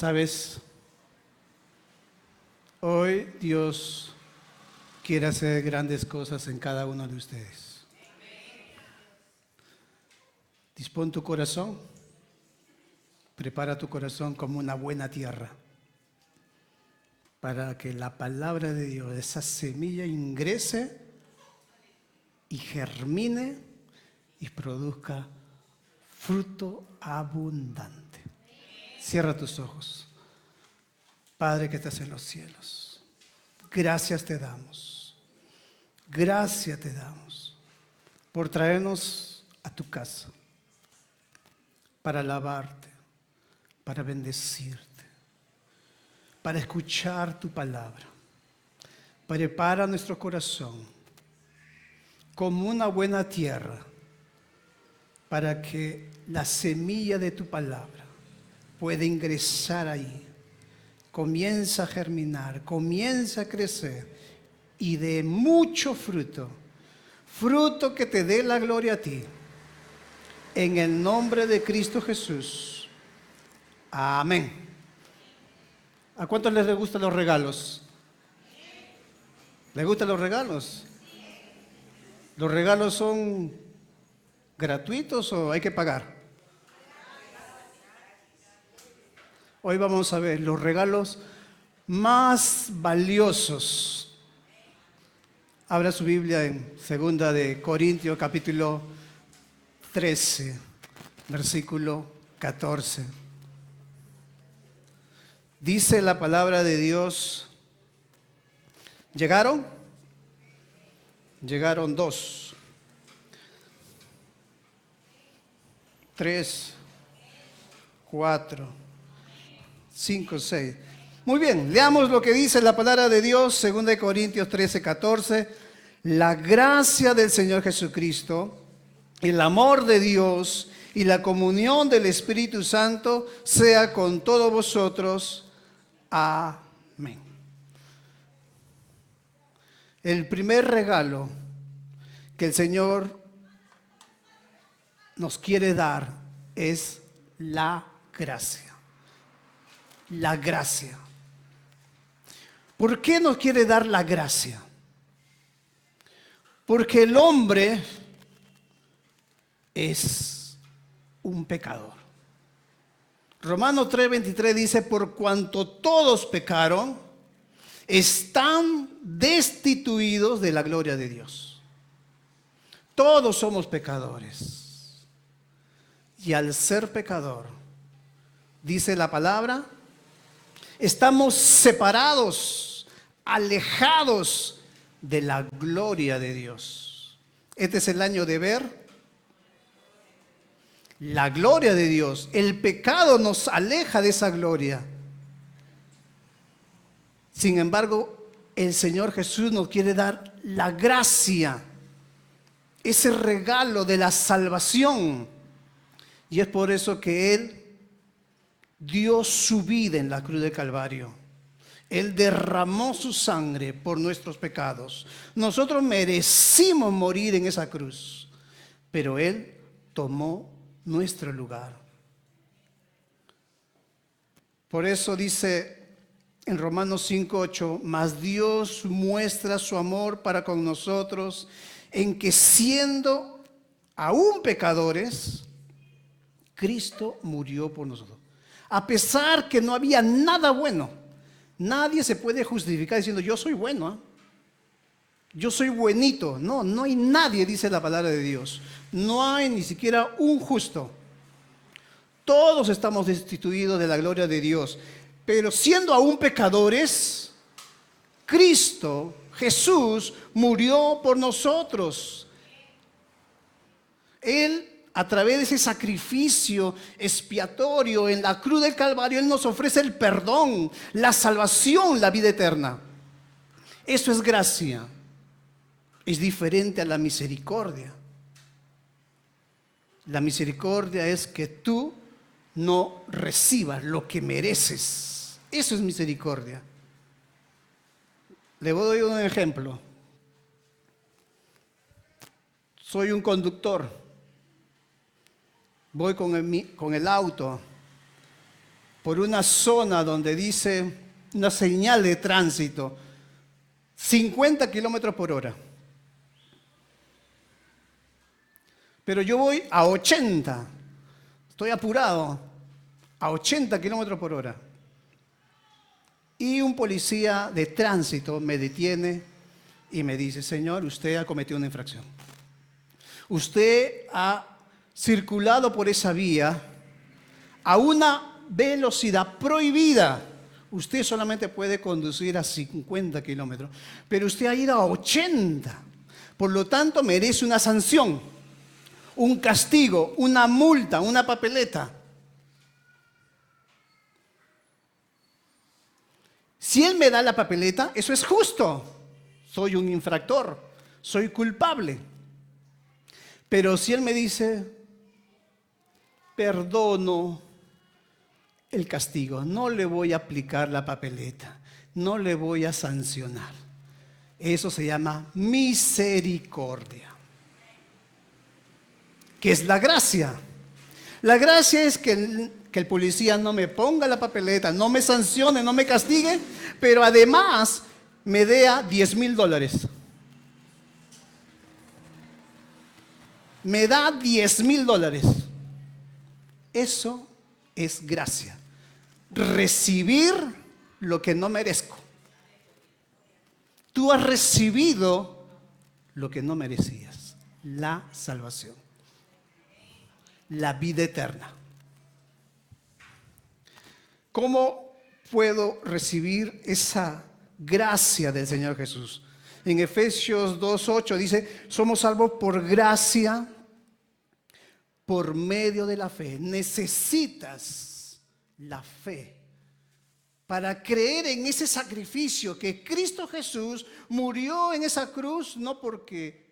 ¿Sabes? Hoy Dios quiere hacer grandes cosas en cada uno de ustedes. Dispón tu corazón, prepara tu corazón como una buena tierra para que la palabra de Dios, esa semilla, ingrese y germine y produzca fruto abundante. Cierra tus ojos. Padre que estás en los cielos, gracias te damos por traernos a tu casa para alabarte, para bendecirte, para escuchar tu palabra. Prepara nuestro corazón como una buena tierra para que la semilla de tu palabra pueda ingresar ahí. Comienza a germinar, comienza a crecer y dé mucho fruto, fruto que te dé la gloria a ti. En el nombre de Cristo Jesús. Amén. ¿A cuántos les gustan los regalos? ¿Les gustan los regalos? ¿Los regalos son gratuitos o hay que pagar? Hoy vamos a ver los regalos más valiosos. Abra su Biblia en 2 de Corintios capítulo 13, versículo 14. Dice la palabra de Dios. ¿Llegaron? Llegaron 2, 3, 4, 5, 6. Muy bien, leamos lo que dice la palabra de Dios, 2 de Corintios 13, 14. La gracia del Señor Jesucristo, el amor de Dios y la comunión del Espíritu Santo sea con todos vosotros. Amén. El primer regalo que el Señor nos quiere dar es la gracia. La gracia. ¿Por qué nos quiere dar la gracia? Porque el hombre es un pecador. Romanos 3:23 dice: por cuanto todos pecaron, están destituidos de la gloria de Dios. Todos somos pecadores. Y al ser pecador, dice la palabra, estamos separados, alejados de la gloria de Dios. Este es el año de ver la gloria de Dios. El pecado nos aleja de esa gloria. Sin embargo, el Señor Jesús nos quiere dar la gracia, ese regalo de la salvación. Y es por eso que Él dio su vida en la cruz del Calvario. Él derramó su sangre por nuestros pecados. Nosotros merecimos morir en esa cruz, pero Él tomó nuestro lugar. Por eso dice en Romanos 5:8, mas Dios muestra su amor para con nosotros en que siendo aún pecadores, Cristo murió por nosotros. A pesar que no había nada bueno, nadie se puede justificar diciendo yo soy bueno, yo soy buenito. No, no hay nadie, dice la palabra de Dios. No hay ni siquiera un justo. Todos estamos destituidos de la gloria de Dios. Pero siendo aún pecadores, Cristo, Jesús, murió por nosotros. Él, a través de ese sacrificio expiatorio en la cruz del Calvario, Él nos ofrece el perdón, la salvación, la vida eterna. Eso es gracia. Es diferente a la misericordia. La misericordia es que tú no recibas lo que mereces. Eso es misericordia. Le doy un ejemplo. Soy un conductor. Voy con el auto por una zona donde dice una señal de tránsito, 50 kilómetros por hora. Pero yo voy a 80, estoy apurado, a 80 kilómetros por hora. Y un policía de tránsito me detiene y me dice: señor, usted ha cometido una infracción. Usted ha circulado por esa vía a una velocidad prohibida. Usted solamente puede conducir a 50 kilómetros, pero usted ha ido a 80. Por lo tanto, merece una sanción, un castigo, una multa, una papeleta. Si él me da la papeleta, eso es justo. Soy un infractor, soy culpable. Pero si él me dice: perdono el castigo, no le voy a aplicar la papeleta, no le voy a sancionar, eso se llama misericordia. ¿Qué es la gracia? La gracia es que el policía no me ponga la papeleta, no me sancione, no me castigue, pero además me dé $10,000. Me da $10,000. Eso es gracia. Recibir lo que no merezco. Tú has recibido lo que no merecías: la salvación, la vida eterna. ¿Cómo puedo recibir esa gracia del Señor Jesús? En Efesios 2:8 dice: somos salvos por gracia, por medio de la fe. Necesitas la fe para creer en ese sacrificio, que Cristo Jesús murió en esa cruz, no porque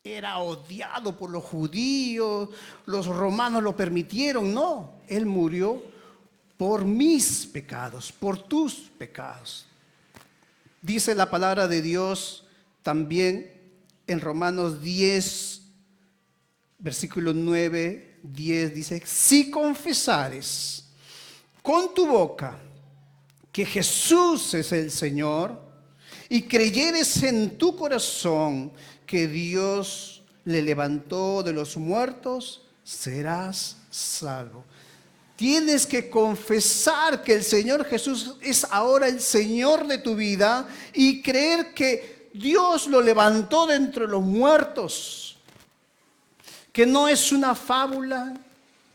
era odiado por los judíos, los romanos lo permitieron, no. Él murió por mis pecados, por tus pecados. Dice la palabra de Dios también en Romanos 10, versículo 9, 10, dice: si confesares con tu boca que Jesús es el Señor y creyeres en tu corazón que Dios le levantó de los muertos, serás salvo. Tienes que confesar que el Señor Jesús es ahora el Señor de tu vida y creer que Dios lo levantó de entre los muertos. Que no es una fábula,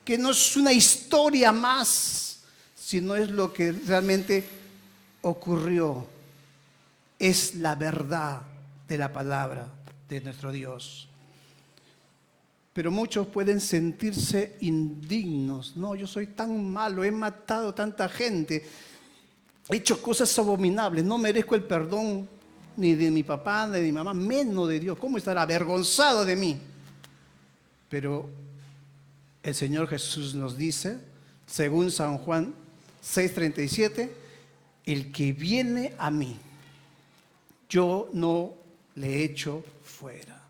que no es una historia más, sino es lo que realmente ocurrió. Es la verdad de la palabra de nuestro Dios. Pero muchos pueden sentirse indignos. No, yo soy tan malo, he matado tanta gente, he hecho cosas abominables, no merezco el perdón ni de mi papá, ni de mi mamá, menos de Dios. ¿Cómo estará avergonzado de mí? Pero el Señor Jesús nos dice, según San Juan 6:37, el que viene a mí, yo no le echo fuera.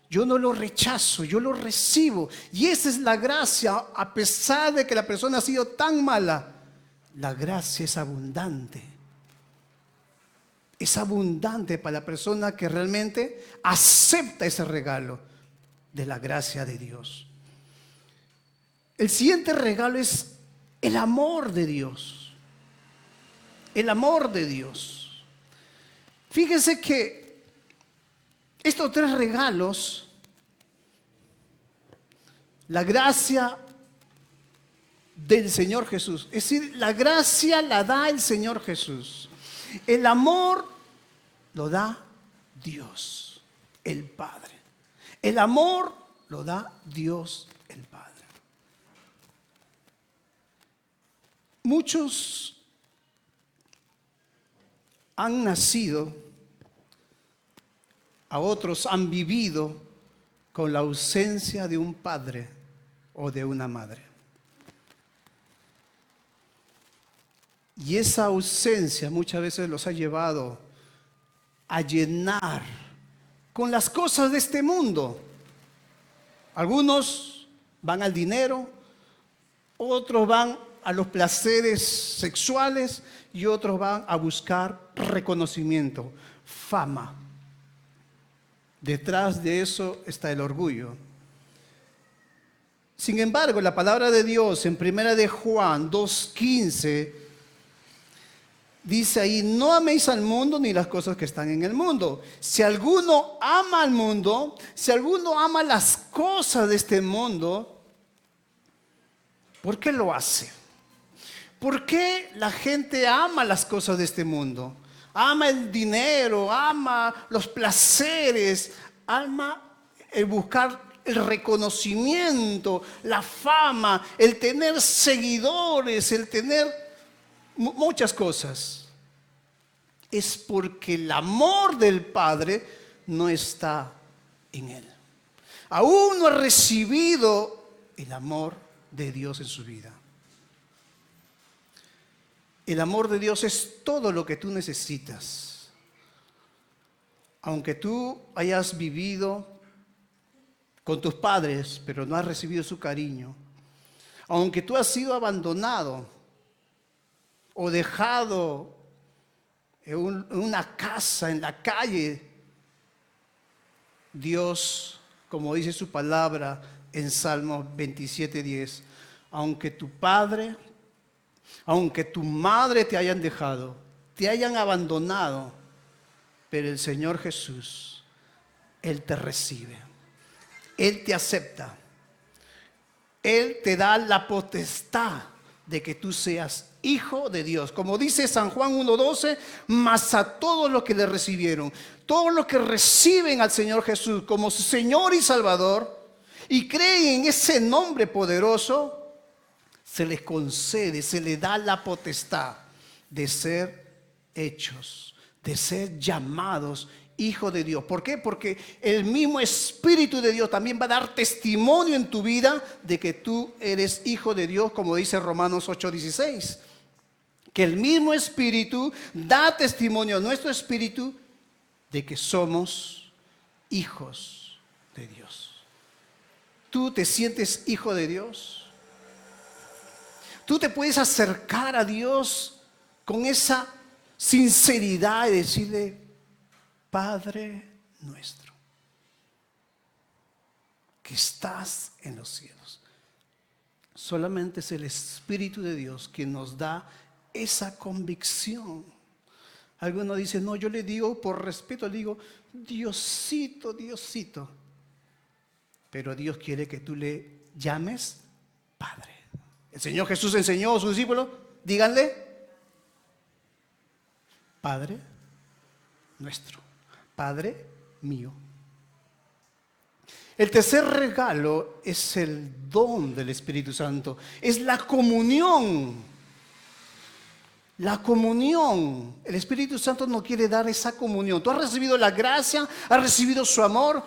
Yo no lo rechazo, yo lo recibo. Y esa es la gracia, a pesar de que la persona ha sido tan mala. La gracia es abundante. Es abundante para la persona que realmente acepta ese regalo de la gracia de Dios. El siguiente regalo es el amor de Dios. El amor de Dios. Fíjense que estos tres regalos, la gracia del Señor Jesús, es decir, la gracia la da el Señor Jesús. El amor lo da Dios, el Padre. El amor lo da Dios, el Padre. Muchos han nacido, a otros han vivido con la ausencia de un padre o de una madre. Y esa ausencia muchas veces los ha llevado a llenar con las cosas de este mundo. Algunos van al dinero, otros van a los placeres sexuales y otros van a buscar reconocimiento, fama. Detrás de eso está el orgullo. Sin embargo, la palabra de Dios en 1 de Juan 2:15 dice ahí: no améis al mundo ni las cosas que están en el mundo. Si alguno ama al mundo, si alguno ama las cosas de este mundo, ¿por qué lo hace? ¿Por qué la gente ama las cosas de este mundo? Ama el dinero, ama los placeres, ama el buscar el reconocimiento, la fama, el tener seguidores, el tener muchas cosas. Es porque el amor del Padre no está en él. Aún no ha recibido el amor de Dios en su vida. El amor de Dios es todo lo que tú necesitas. Aunque tú hayas vivido con tus padres, pero no has recibido su cariño. Aunque tú has sido abandonado o dejado en una casa, en la calle, Dios, como dice su palabra en Salmo 27:10, aunque tu padre, aunque tu madre te hayan dejado, te hayan abandonado, pero el Señor Jesús, Él te recibe, Él te acepta, Él te da la potestad de que tú seas hijo de Dios. Como dice San Juan 1:12, mas a todos los que le recibieron, todos los que reciben al Señor Jesús como su Señor y Salvador y creen en ese nombre poderoso, se les concede, se les da la potestad de ser hechos, de ser llamados hijos de Dios. ¿Por qué? Porque el mismo Espíritu de Dios también va a dar testimonio en tu vida de que tú eres hijo de Dios, como dice Romanos 8:16. Que el mismo Espíritu da testimonio a nuestro espíritu de que somos hijos de Dios. ¿Tú te sientes hijo de Dios? Tú te puedes acercar a Dios con esa sinceridad y decirle: Padre nuestro, que estás en los cielos. Solamente es el Espíritu de Dios quien nos da esa convicción. Algunos dicen: no, yo le digo por respeto, le digo Diosito, Diosito. Pero Dios quiere que tú le llames Padre. El Señor Jesús enseñó a sus discípulos: díganle Padre nuestro, Padre mío. El tercer regalo es el don del Espíritu Santo, es la comunión. La comunión. El Espíritu Santo nos quiere dar esa comunión. Tú has recibido la gracia, has recibido su amor.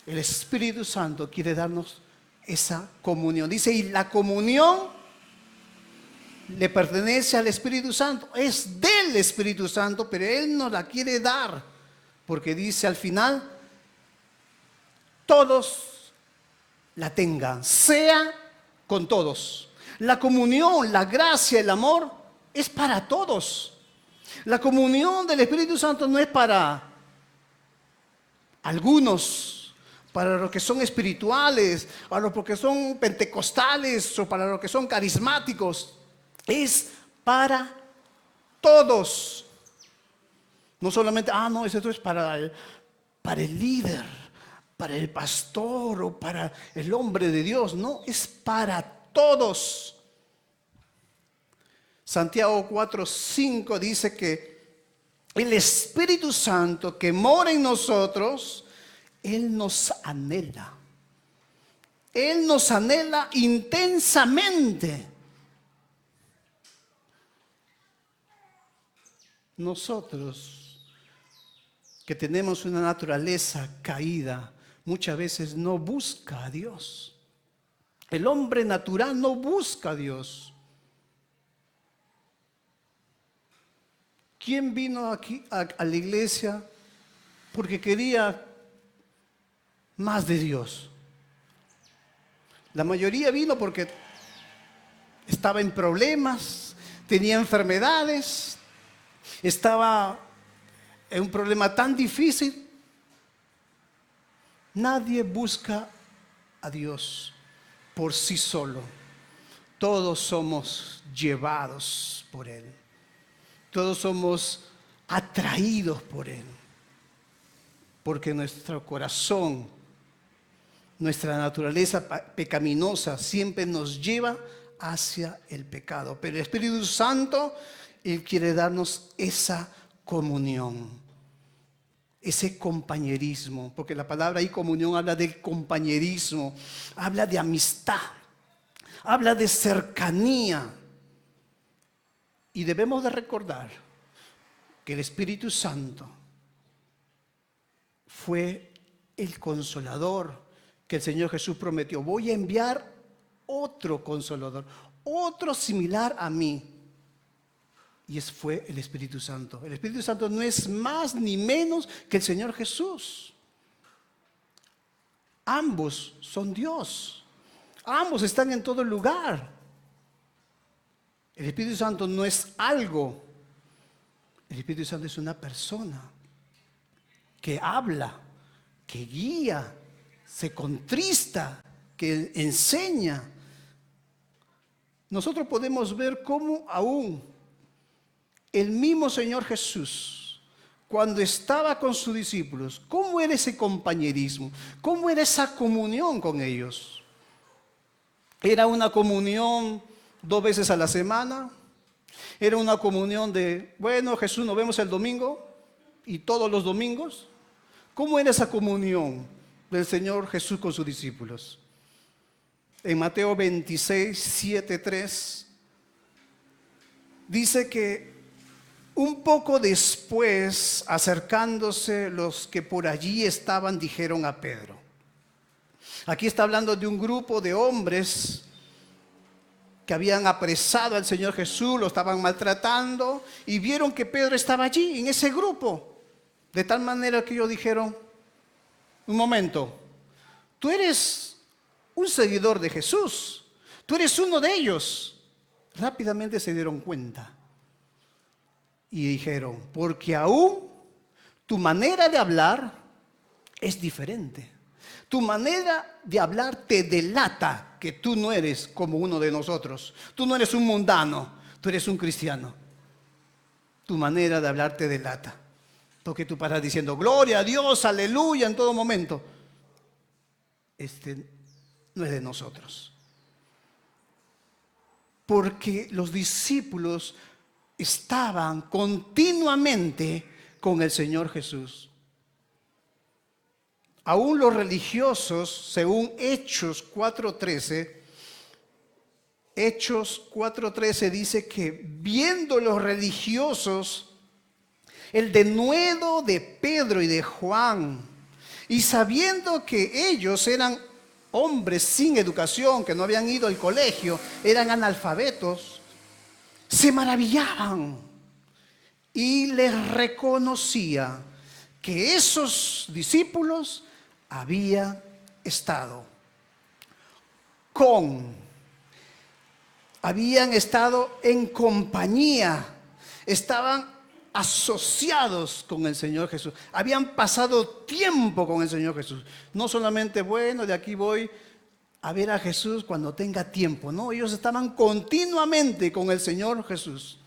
El Espíritu Santo quiere darnos esa comunión. Dice: y la comunión le pertenece al Espíritu Santo, es del Espíritu Santo, pero Él nos la quiere dar, porque dice al final: todos la tengan, sea con todos. La comunión, la gracia, el amor es para todos. La comunión del Espíritu Santo no es para algunos, para los que son espirituales, para los que son pentecostales o para los que son carismáticos. Es para todos. No solamente, no, esto es para el líder, para el pastor o para el hombre de Dios. No, es para todos. Santiago 4:5 dice que el Espíritu Santo que mora en nosotros, Él nos anhela. Él nos anhela intensamente. Nosotros, que tenemos una naturaleza caída, muchas veces no busca a Dios. El hombre natural no busca a Dios. ¿Quién vino aquí a la iglesia porque quería más de Dios? La mayoría vino porque estaba en problemas, tenía enfermedades, estaba en un problema tan difícil. Nadie busca a Dios por sí solo. Todos somos llevados por Él. Todos somos atraídos por Él. Porque nuestro corazón, nuestra naturaleza pecaminosa siempre nos lleva hacia el pecado. Pero el Espíritu Santo, Él quiere darnos esa comunión, ese compañerismo, porque la palabra ahí comunión habla de compañerismo, habla de amistad, habla de cercanía. Y debemos de recordar que el Espíritu Santo fue el consolador que el Señor Jesús prometió. Voy a enviar otro consolador, otro similar a mí. Y ese fue el Espíritu Santo. El Espíritu Santo no es más ni menos que el Señor Jesús. Ambos son Dios. Ambos están en todo lugar. El Espíritu Santo no es algo. El Espíritu Santo es una persona que habla, que guía, se contrista, que enseña. Nosotros podemos ver cómo aún el mismo Señor Jesús, cuando estaba con sus discípulos, cómo era ese compañerismo, cómo era esa comunión con ellos. Era una comunión 2 veces a la semana. Era una comunión de, bueno, Jesús, nos vemos el domingo y todos los domingos. ¿Cómo era esa comunión del Señor Jesús con sus discípulos? En Mateo 26, 7, 3, dice que un poco después, acercándose los que por allí estaban, dijeron a Pedro. Aquí está hablando de un grupo de hombres que habían apresado al Señor Jesús, lo estaban maltratando y vieron que Pedro estaba allí, en ese grupo. De tal manera que ellos dijeron, un momento, tú eres un seguidor de Jesús, tú eres uno de ellos. Rápidamente se dieron cuenta y dijeron, porque aún tu manera de hablar es diferente. Tu manera de hablar te delata que tú no eres como uno de nosotros. Tú no eres un mundano, tú eres un cristiano. Tu manera de hablar te delata. Porque tú paras diciendo, gloria a Dios, aleluya, en todo momento. Este no es de nosotros. Porque los discípulos estaban continuamente con el Señor Jesús. Aún los religiosos, según Hechos 4:13 dice que viendo los religiosos el denuedo de Pedro y de Juan, y sabiendo que ellos eran hombres sin educación, que no habían ido al colegio, eran analfabetos, se maravillaban y les reconocía que esos discípulos habían estado en compañía, estaban asociados con el Señor Jesús, habían pasado tiempo con el Señor Jesús. No solamente, bueno, de aquí voy a ver a Jesús cuando tenga tiempo. No, ellos estaban continuamente con el Señor Jesús.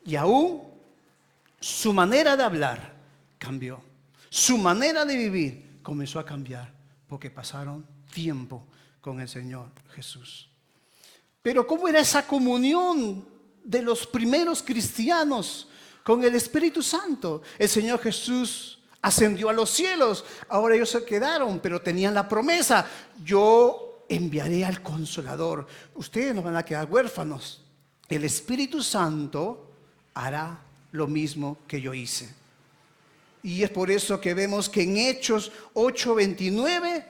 Y aún su manera de hablar cambió. Su manera de vivir comenzó a cambiar porque pasaron tiempo con el Señor Jesús. Pero ¿cómo era esa comunión de los primeros cristianos con el Espíritu Santo? El Señor Jesús ascendió a los cielos. Ahora ellos se quedaron, pero tenían la promesa: yo enviaré al Consolador. Ustedes no van a quedar huérfanos. El Espíritu Santo hará lo mismo que yo hice. Y es por eso que vemos que en Hechos 8:29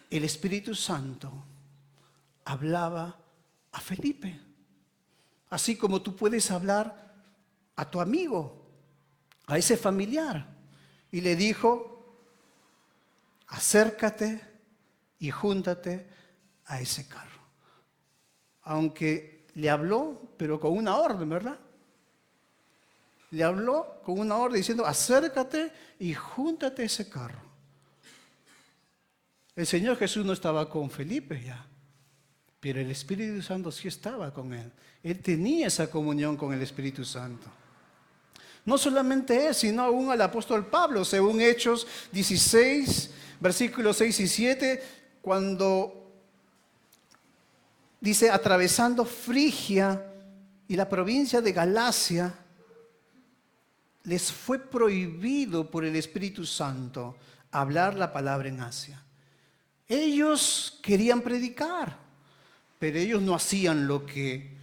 el Espíritu Santo hablaba a Felipe. Así como tú puedes hablar a tu amigo, a ese familiar. Y le dijo: acércate y júntate a ese carro. aunque le habló, pero con una orden, ¿verdad? Le habló con una orden diciendo, acércate y júntate a ese carro. El Señor Jesús no estaba con Felipe ya, pero el Espíritu Santo sí estaba con él. Él tenía esa comunión con el Espíritu Santo. No solamente él, sino aún al apóstol Pablo, según Hechos 16, versículos 6 y 7, cuando dice, atravesando Frigia y la provincia de Galacia, les fue prohibido por el Espíritu Santo hablar la palabra en Asia. Ellos querían predicar, pero ellos no hacían lo que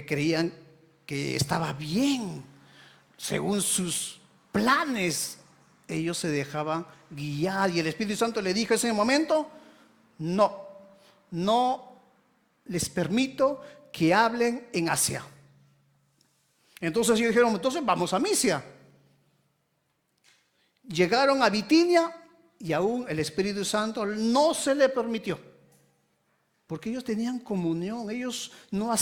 creían que estaba bien. Según sus planes, ellos se dejaban guiar. Y el Espíritu Santo le dijo en ese momento, no les permito que hablen en Asia. Entonces ellos dijeron, entonces vamos a Misia. Llegaron a Bitinia y aún el Espíritu Santo no se le permitió. Porque ellos tenían comunión, ellos no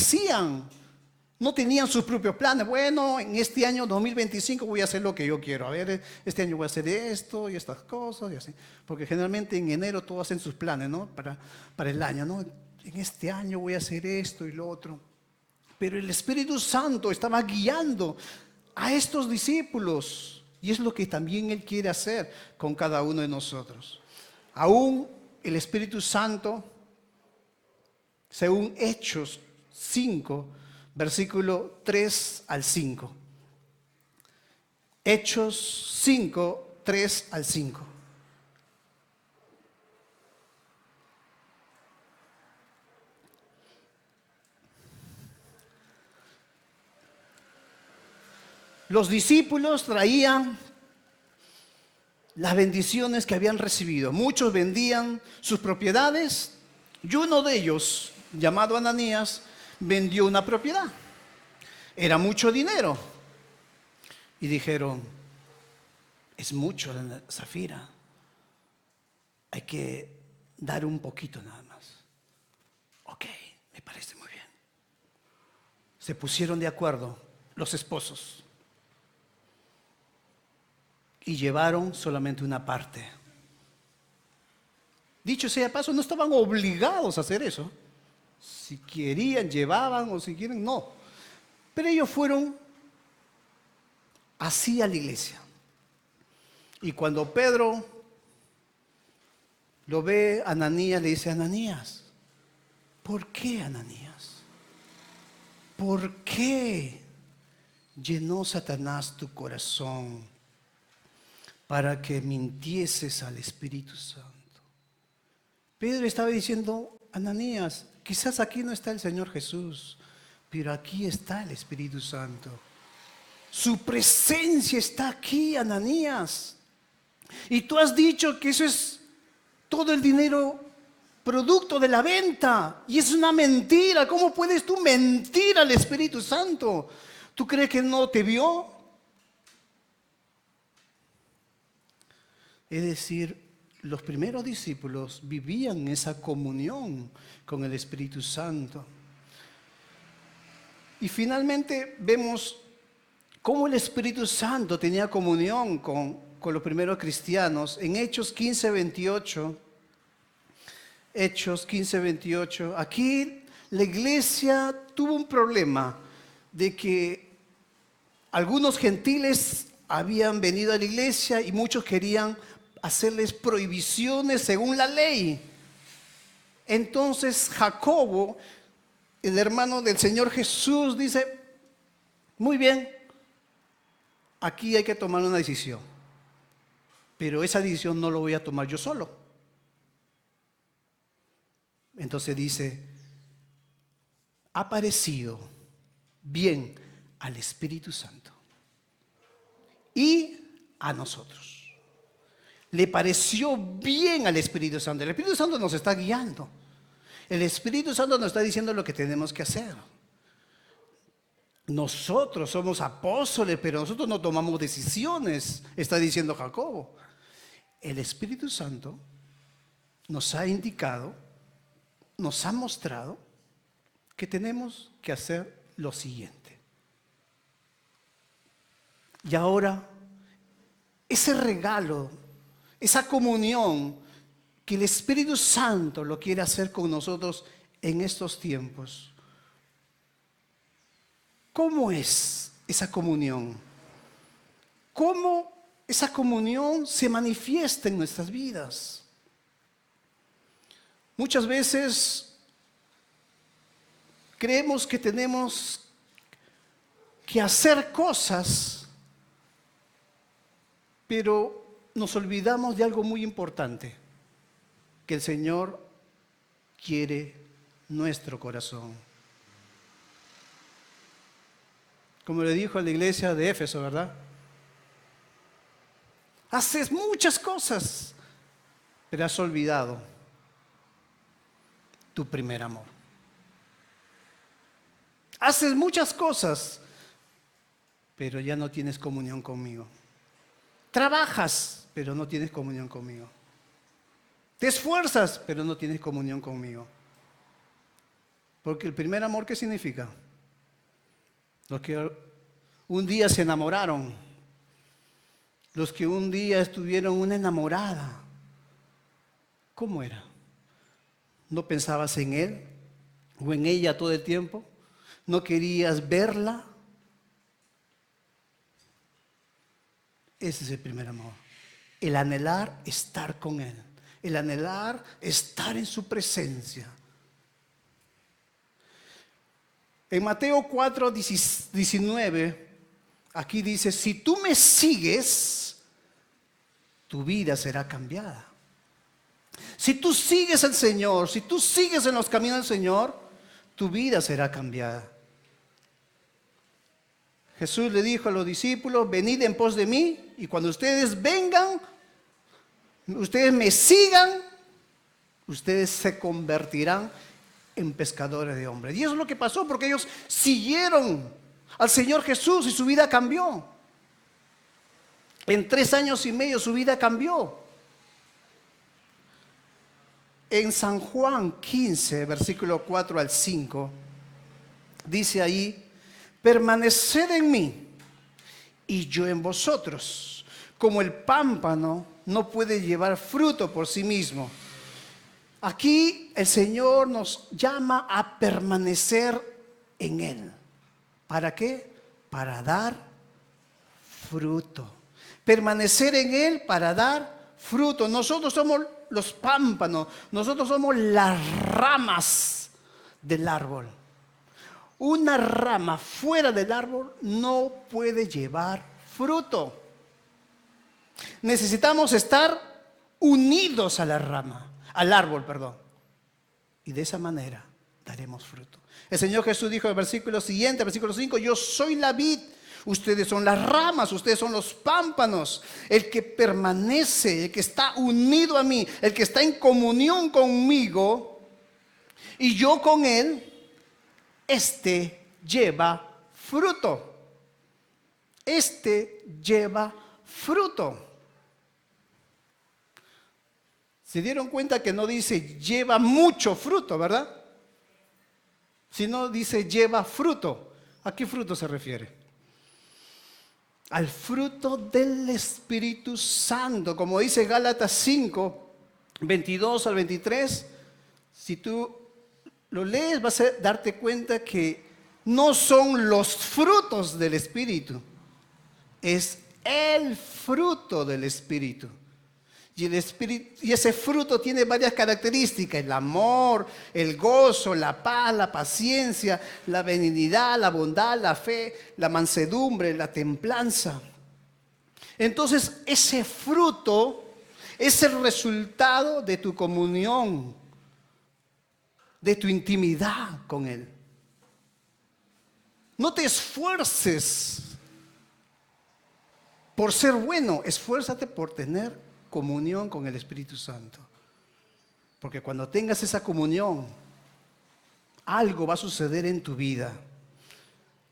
tenían sus propios planes. Bueno, en este año 2025 voy a hacer lo que yo quiero. A ver, este año voy a hacer esto y estas cosas y así. Porque generalmente en enero todos hacen sus planes, ¿no? Para el año, ¿no? En este año voy a hacer esto y lo otro. Pero el Espíritu Santo estaba guiando a estos discípulos. Y es lo que también Él quiere hacer con cada uno de nosotros. Aún el Espíritu Santo, según Hechos 5, versículo 3 al 5. Hechos 5, 3 al 5. Los discípulos traían las bendiciones que habían recibido. Muchos vendían sus propiedades y uno de ellos, llamado Ananías, vendió una propiedad. Era mucho dinero. Y dijeron, es mucho, Zafira. Hay que dar un poquito nada más. Ok, me parece muy bien. Se pusieron de acuerdo los esposos. Y llevaron solamente una parte. Dicho sea de paso, no estaban obligados a hacer eso. Si querían, llevaban, o si quieren, no. Pero ellos fueron así a la iglesia. Y cuando Pedro lo ve, Ananías le dice, Ananías, ¿por qué, Ananías? ¿Por qué llenó Satanás tu corazón para que mintieses al Espíritu Santo? Pedro estaba diciendo, Ananías, quizás aquí no está el Señor Jesús, pero aquí está el Espíritu Santo. Su presencia está aquí, Ananías. Y tú has dicho que eso es todo el dinero producto de la venta. Y es una mentira. ¿Cómo puedes tú mentir al Espíritu Santo? ¿Tú crees que no te vio? Es decir, los primeros discípulos vivían esa comunión con el Espíritu Santo. Y finalmente vemos cómo el Espíritu Santo tenía comunión con los primeros cristianos. En Hechos 15, 28, Hechos 15, 28, aquí la iglesia tuvo un problema de que algunos gentiles habían venido a la iglesia y muchos querían hacerles prohibiciones según la ley. Entonces Jacobo, el hermano del Señor Jesús, dice, muy bien, aquí hay que tomar una decisión, pero esa decisión no lo voy a tomar yo solo. Entonces dice, ha parecido bien al Espíritu Santo y a nosotros. Le pareció bien al Espíritu Santo. El Espíritu Santo nos está guiando. El Espíritu Santo nos está diciendo lo que tenemos que hacer. Nosotros somos apóstoles, pero nosotros no tomamos decisiones, está diciendo Jacobo. El Espíritu Santo nos ha indicado, nos ha mostrado que tenemos que hacer lo siguiente. Y ahora, ese regalo, esa comunión que el Espíritu Santo lo quiere hacer con nosotros en estos tiempos. ¿Cómo es esa comunión? ¿Cómo esa comunión se manifiesta en nuestras vidas? Muchas veces creemos que tenemos que hacer cosas, pero nos olvidamos de algo muy importante, que el Señor quiere nuestro corazón. Como le dijo a la iglesia de Éfeso, ¿verdad? Haces muchas cosas, pero has olvidado tu primer amor. Haces muchas cosas, pero ya no tienes comunión conmigo. Trabajas, pero no tienes comunión conmigo. Te esfuerzas, pero no tienes comunión conmigo. Porque el primer amor, ¿qué significa? Los que un día se enamoraron, los que un día estuvieron una enamorada. ¿Cómo era? ¿No pensabas en él o en ella todo el tiempo? ¿No querías verla? Ese es el primer amor. El anhelar estar con él. El anhelar estar en su presencia. En Mateo 4:19, aquí dice, si tú me sigues, tu vida será cambiada. Si tú sigues al Señor, si tú sigues en los caminos del Señor, tu vida será cambiada. Jesús le dijo a los discípulos, venid en pos de mí, y cuando ustedes vengan, ustedes me sigan, ustedes se convertirán en pescadores de hombres. Y eso es lo que pasó, porque ellos siguieron al Señor Jesús y su vida cambió. En 3 años y medio su vida cambió. En San Juan 15, versículo 4 al 5, dice ahí, permaneced en mí y yo en vosotros, como el pámpano no puede llevar fruto por sí mismo. Aquí el Señor nos llama a permanecer en Él. ¿Para qué? Para dar fruto. Permanecer en Él para dar fruto. Nosotros somos los pámpanos, nosotros somos las ramas del árbol. Una rama fuera del árbol no puede llevar fruto. Necesitamos estar unidos a la rama. Al árbol, perdón. Y de esa manera daremos fruto. El Señor Jesús dijo en el versículo siguiente, versículo 5, yo soy la vid, ustedes son las ramas, ustedes son los pámpanos. El que permanece, el que está unido a mí, el que está en comunión conmigo y yo con él, este lleva fruto. Este lleva fruto. ¿Se dieron cuenta que no dice lleva mucho fruto, verdad? Sino dice lleva fruto. ¿A qué fruto se refiere? Al fruto del Espíritu Santo. Como dice Gálatas 5, 22 al 23. Si tú lo lees vas a darte cuenta que no son los frutos del Espíritu. Es el fruto del Espíritu. Y ese fruto tiene varias características: el amor, el gozo, la paz, la paciencia, la benignidad, la bondad, la fe, la mansedumbre, la templanza. Entonces, ese fruto es el resultado de tu comunión, de tu intimidad con Él. No te esfuerces por ser bueno, esfuérzate por tener comunión con el Espíritu Santo. Porque cuando tengas esa comunión, algo va a suceder en tu vida.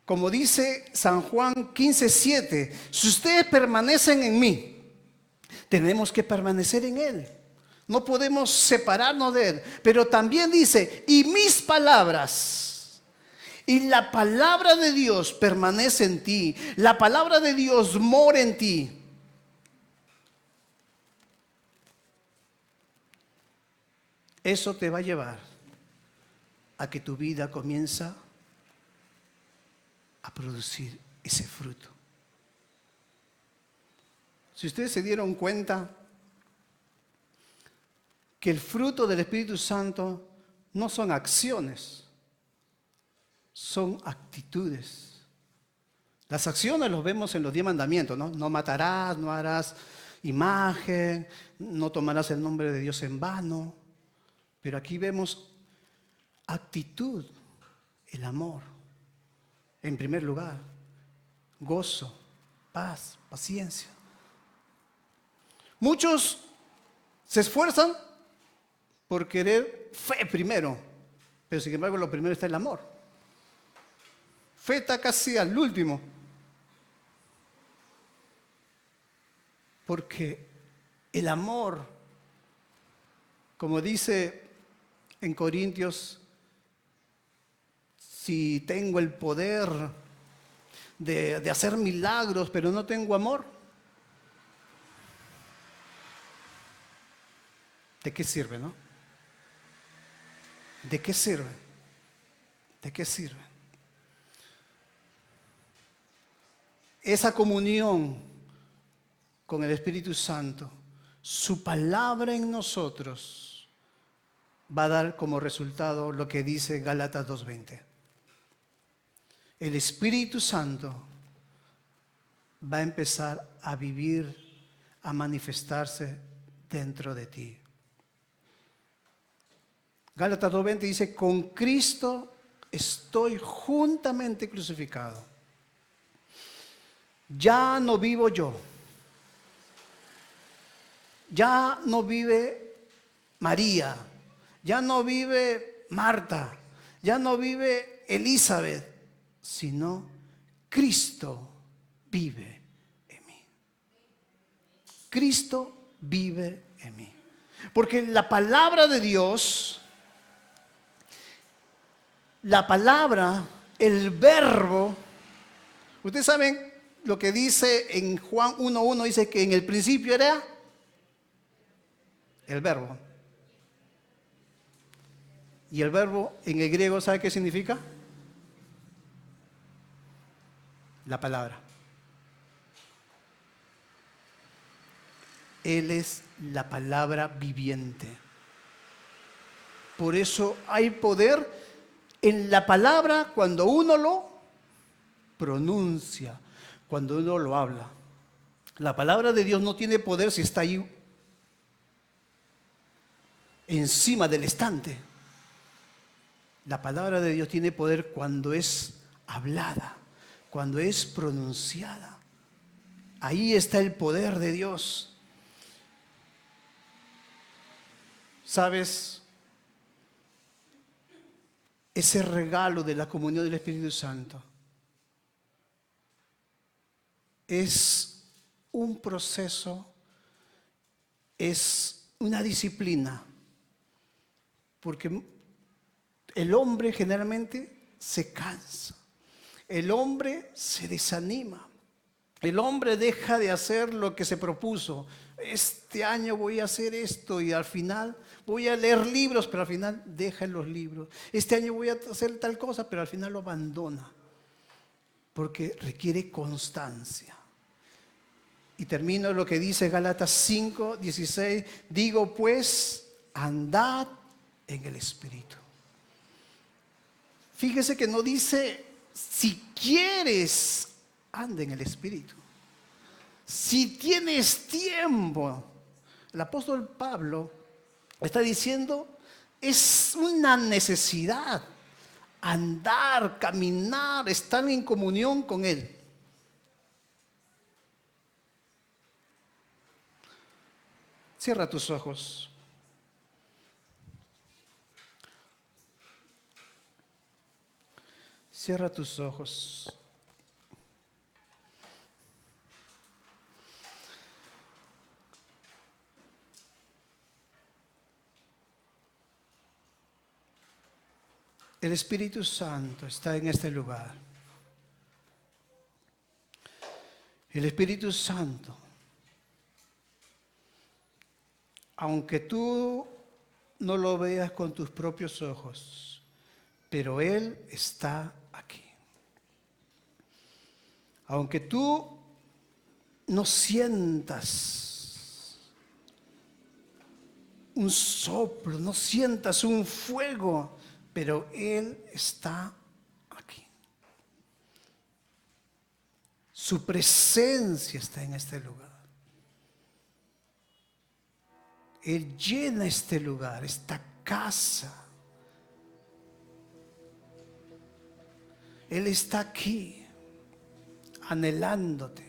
Como dice San Juan 15:7, si ustedes permanecen en mí, tenemos que permanecer en Él. No podemos separarnos de Él. Pero también dice, y mis palabras y la palabra de Dios permanece en ti, la palabra de Dios mora en ti, eso te va a llevar a que tu vida comienza a producir ese fruto. Si ustedes se dieron cuenta que el fruto del Espíritu Santo no son acciones, son actitudes. Las acciones los vemos en los 10 mandamientos, ¿no? No matarás, no harás imagen, no tomarás el nombre de Dios en vano. Pero aquí vemos actitud, el amor. En primer lugar, gozo, paz, paciencia. Muchos se esfuerzan por querer fe primero, pero sin embargo lo primero está el amor. Fe está casi al último, porque el amor, como dice en Corintios, si tengo el poder de hacer milagros, pero no tengo amor, ¿de qué sirve, no? ¿De qué sirve? ¿De qué sirve? Esa comunión con el Espíritu Santo, su palabra en nosotros, va a dar como resultado lo que dice Gálatas 2:20. El Espíritu Santo va a empezar a vivir, a manifestarse dentro de ti. Gálatas 2:20 dice, con Cristo estoy juntamente crucificado. Ya no vivo yo. Ya no vive María. Ya no vive Marta. Ya no vive Elizabeth. Sino Cristo vive en mí. Cristo vive en mí. Porque la palabra de Dios, la palabra, el verbo, ustedes saben lo que dice en Juan 1:1, dice que en el principio era el verbo. Y el verbo en el griego, ¿sabe qué significa? La palabra. Él es la palabra viviente. Por eso hay poder en la palabra cuando uno lo pronuncia, cuando uno lo habla. La palabra de Dios no tiene poder si está ahí encima del estante. La palabra de Dios tiene poder cuando es hablada, cuando es pronunciada. Ahí está el poder de Dios. ¿Sabes? Ese regalo de la comunión del Espíritu Santo es un proceso, es una disciplina, porque el hombre generalmente se cansa, el hombre se desanima, el hombre deja de hacer lo que se propuso. Este año voy a hacer esto y al final voy a leer libros, pero al final deja los libros. Este año voy a hacer tal cosa, pero al final lo abandona, porque requiere constancia. Y termino lo que dice Gálatas 5:16. Digo pues, andad en el Espíritu. Fíjese que no dice, si quieres, anda en el Espíritu. Si tienes tiempo. El apóstol Pablo está diciendo, es una necesidad andar, caminar, estar en comunión con Él. Cierra tus ojos. Cierra tus ojos. El Espíritu Santo está en este lugar. El Espíritu Santo, aunque tú no lo veas con tus propios ojos, pero Él está aquí. Aunque tú no sientas un soplo, no sientas un fuego, pero Él está aquí. Su presencia está en este lugar. Él llena este lugar, esta casa. Él está aquí, anhelándote.